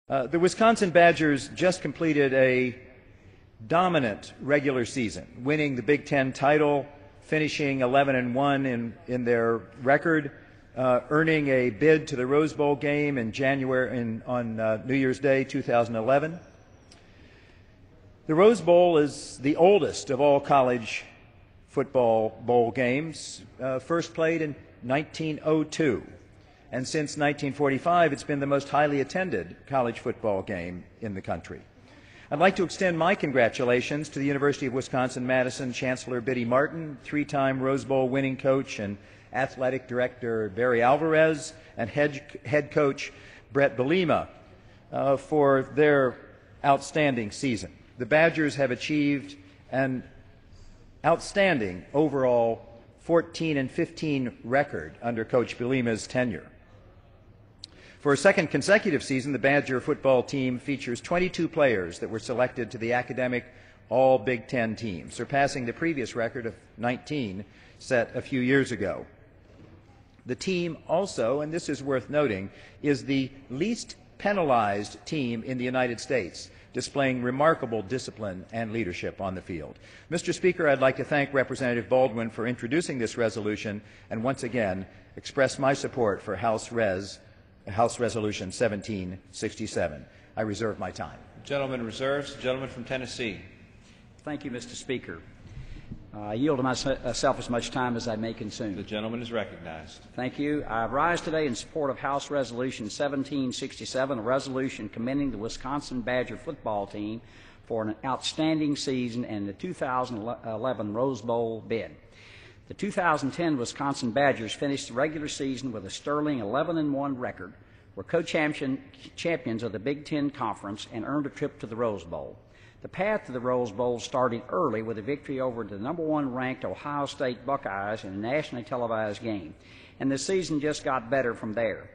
The Wisconsin Badgers just completed a dominant regular season, winning the Big Ten title, finishing 11-1 in their record, earning a bid to the Rose Bowl game in January on New Year's Day 2011. The Rose Bowl is the oldest of all college football bowl games, first played in 1902. And since 1945, it's been the most highly attended college football game in the country. I'd like to extend my congratulations to the University of Wisconsin-Madison Chancellor Biddy Martin, three-time Rose Bowl winning coach and athletic director Barry Alvarez, and head coach Brett Belima for their outstanding season. The Badgers have achieved an outstanding overall 14-15 record under Coach Belima's tenure. For a second consecutive season, the Badger football team features 22 players that were selected to the academic All-Big Ten team, surpassing the previous record of 19 set a few years ago. The team also, and this is worth noting, is the least penalized team in the United States, displaying remarkable discipline and leadership on the field. Mr. Speaker, I'd like to thank Representative Baldwin for introducing this resolution and once again express my support for House Resolution 1767. I reserve my time. The gentleman reserves. The gentleman from Tennessee. Thank you, Mr. Speaker. I yield to myself as much time as I may consume. The gentleman is recognized. Thank you. I rise today in support of House Resolution 1767, a resolution commending the Wisconsin Badger football team for an outstanding season and the 2011 Rose Bowl bid. The 2010 Wisconsin Badgers finished the regular season with a sterling 11-1 record, were co-champions of the Big Ten Conference, and earned a trip to the Rose Bowl. The path to the Rose Bowl started early with a victory over the #1 ranked Ohio State Buckeyes in a nationally televised game, and the season just got better from there.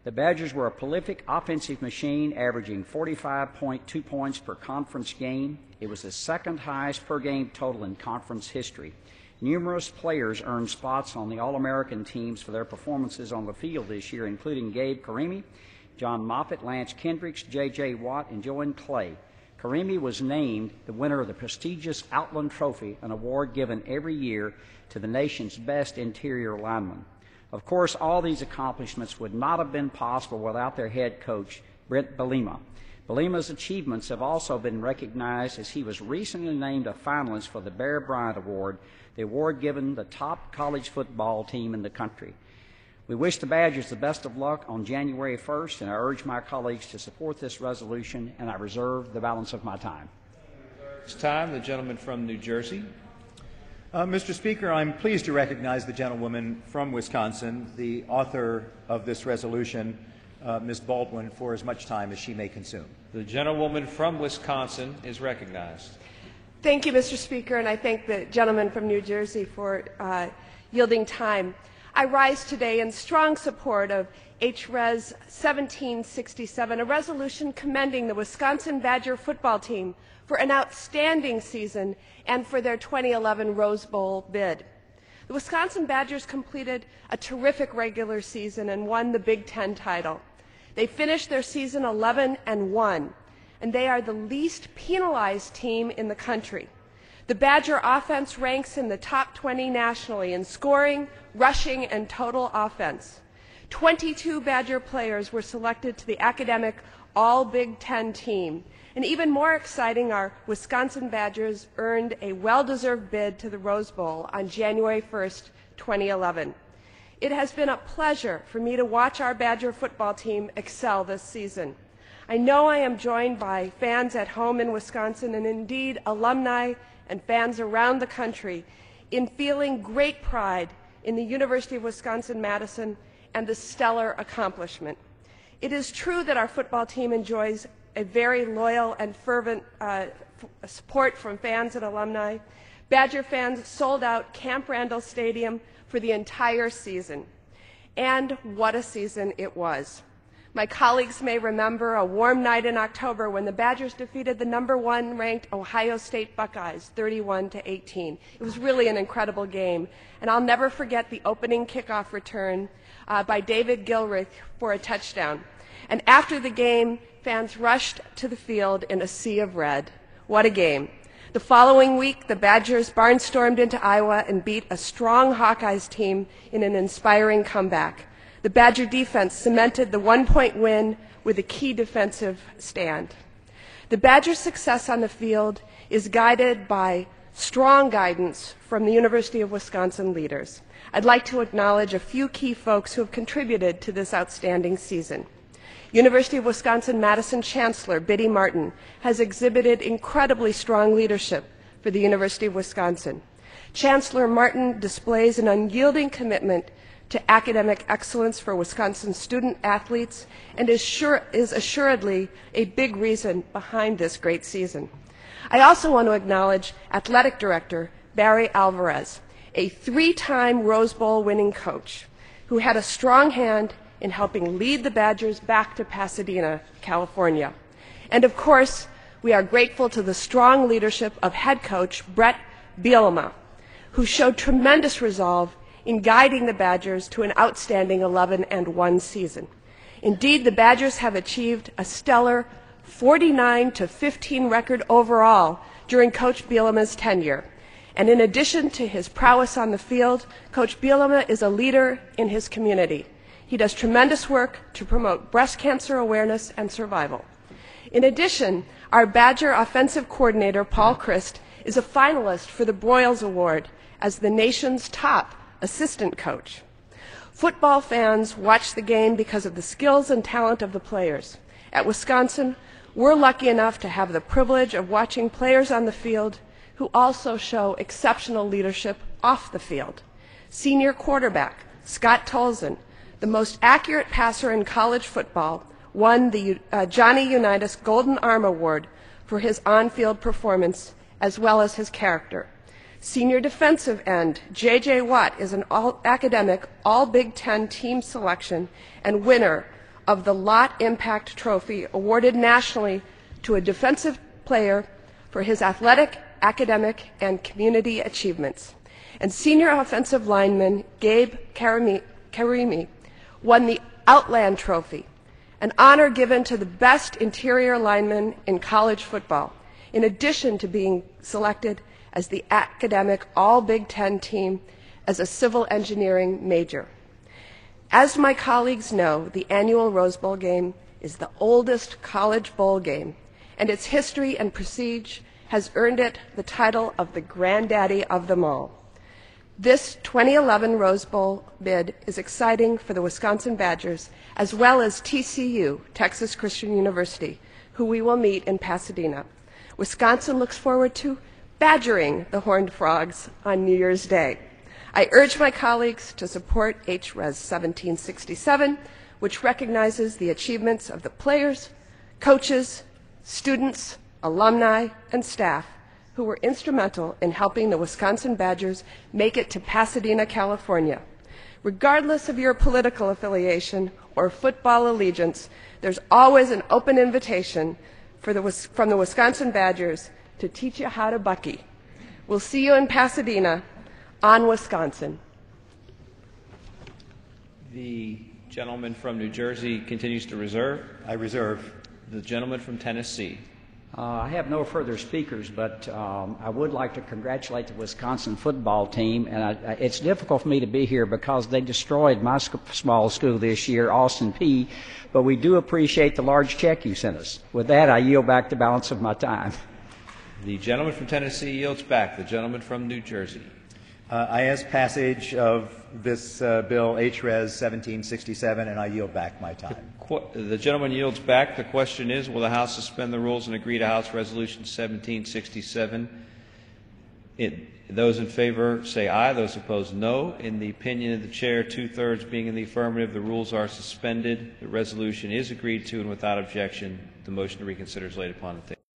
The Badgers were a prolific offensive machine, averaging 45.2 points per conference game. It was the second highest per game total in conference history. Numerous players earned spots on the All-American teams for their performances on the field this year, including Gabe Karimi, John Moffitt, Lance Kendricks, J.J. Watt, and Joan Clay. Karimi was named the winner of the prestigious Outland Trophy, an award given every year to the nation's best interior linemen. Of course, all these accomplishments would not have been possible without their head coach, Brett Belima. Belima's achievements have also been recognized, as he was recently named a finalist for the Bear Bryant Award, the award given the top college football team in the country. We wish the Badgers the best of luck on January 1st, and I urge my colleagues to support this resolution, and I reserve the balance of my time. It's time. The gentleman from New Jersey. Mr. Speaker, I'm pleased to recognize the gentlewoman from Wisconsin, the author of this resolution, Ms. Baldwin, for as much time as she may consume. The gentlewoman from Wisconsin is recognized. Thank you, Mr. Speaker, and I thank the gentleman from New Jersey for yielding time. I rise today in strong support of H.Res. 1767, a resolution commending the Wisconsin Badger football team for an outstanding season and for their 2011 Rose Bowl bid. The Wisconsin Badgers completed a terrific regular season and won the Big Ten title. They finished their season 11-1, and they are the least penalized team in the country. The Badger offense ranks in the top 20 nationally in scoring, rushing, and total offense. 22 Badger players were selected to the academic All-Big Ten team. And even more exciting, our Wisconsin Badgers earned a well-deserved bid to the Rose Bowl on January 1st, 2011. It has been a pleasure for me to watch our Badger football team excel this season. I know I am joined by fans at home in Wisconsin, and indeed alumni and fans around the country, in feeling great pride in the University of Wisconsin-Madison and the stellar accomplishment. It is true that our football team enjoys a very loyal and fervent support from fans and alumni. Badger fans sold out Camp Randall Stadium for the entire season. And what a season it was. My colleagues may remember a warm night in October when the Badgers defeated the #1 ranked Ohio State Buckeyes 31-18. It was really an incredible game, and I'll never forget the opening kickoff return by David Gilreath for a touchdown. And after the game, fans rushed to the field in a sea of red. What a game. The following week, the Badgers barnstormed into Iowa and beat a strong Hawkeyes team in an inspiring comeback. The Badger defense cemented the one-point win with a key defensive stand. The Badgers' success on the field is guided by strong guidance from the University of Wisconsin leaders. I'd like to acknowledge a few key folks who have contributed to this outstanding season. University of Wisconsin-Madison Chancellor Biddy Martin has exhibited incredibly strong leadership for the University of Wisconsin. Chancellor Martin displays an unyielding commitment to academic excellence for Wisconsin student athletes and is assuredly a big reason behind this great season. I also want to acknowledge Athletic Director Barry Alvarez, a three-time Rose Bowl winning coach who had a strong hand in helping lead the Badgers back to Pasadena, California. And of course, we are grateful to the strong leadership of head coach Brett Bielema, who showed tremendous resolve in guiding the Badgers to an outstanding 11-1 season. Indeed, the Badgers have achieved a stellar 49-15 record overall during Coach Bielema's tenure. And in addition to his prowess on the field, Coach Bielema is a leader in his community. He does tremendous work to promote breast cancer awareness and survival. In addition, our Badger offensive coordinator, Paul Christ, is a finalist for the Broyles Award as the nation's top assistant coach. Football fans watch the game because of the skills and talent of the players. At Wisconsin, we're lucky enough to have the privilege of watching players on the field who also show exceptional leadership off the field. Senior quarterback Scott Tolzien, the most accurate passer in college football, won the Johnny Unitas Golden Arm Award for his on-field performance as well as his character. Senior defensive end J.J. Watt is an all-academic, all-Big Ten team selection and winner of the Lott Impact Trophy awarded nationally to a defensive player for his athletic, academic, and community achievements. And senior offensive lineman Gabe Karimi won the Outland Trophy, an honor given to the best interior lineman in college football, in addition to being selected as the academic All-Big Ten team as a civil engineering major. As my colleagues know, the annual Rose Bowl game is the oldest college bowl game, and its history and prestige has earned it the title of the granddaddy of them all. This 2011 Rose Bowl bid is exciting for the Wisconsin Badgers, as well as TCU, Texas Christian University, who we will meet in Pasadena. Wisconsin looks forward to badgering the Horned Frogs on New Year's Day. I urge my colleagues to support HRes 1767, which recognizes the achievements of the players, coaches, students, alumni, and staff who were instrumental in helping the Wisconsin Badgers make it to Pasadena, California. Regardless of your political affiliation or football allegiance, there's always an open invitation from the Wisconsin Badgers to teach you how to bucky. We'll see you in Pasadena, on Wisconsin. The gentleman from New Jersey continues to reserve. I reserve. The gentleman from Tennessee. I have no further speakers, but I would like to congratulate the Wisconsin football team. And it's difficult for me to be here because they destroyed my small school this year, Austin P. But we do appreciate the large check you sent us. With that, I yield back the balance of my time. The gentleman from Tennessee yields back. The gentleman from New Jersey. I ask passage of this bill, HRes 1767, and I yield back my time. The gentleman yields back. The question is, will the House suspend the rules and agree to House Resolution 1767? Those in favor say aye. Those opposed, no. In the opinion of the chair, 2/3 being in the affirmative, the rules are suspended. The resolution is agreed to, and without objection, the motion to reconsider is laid upon the table.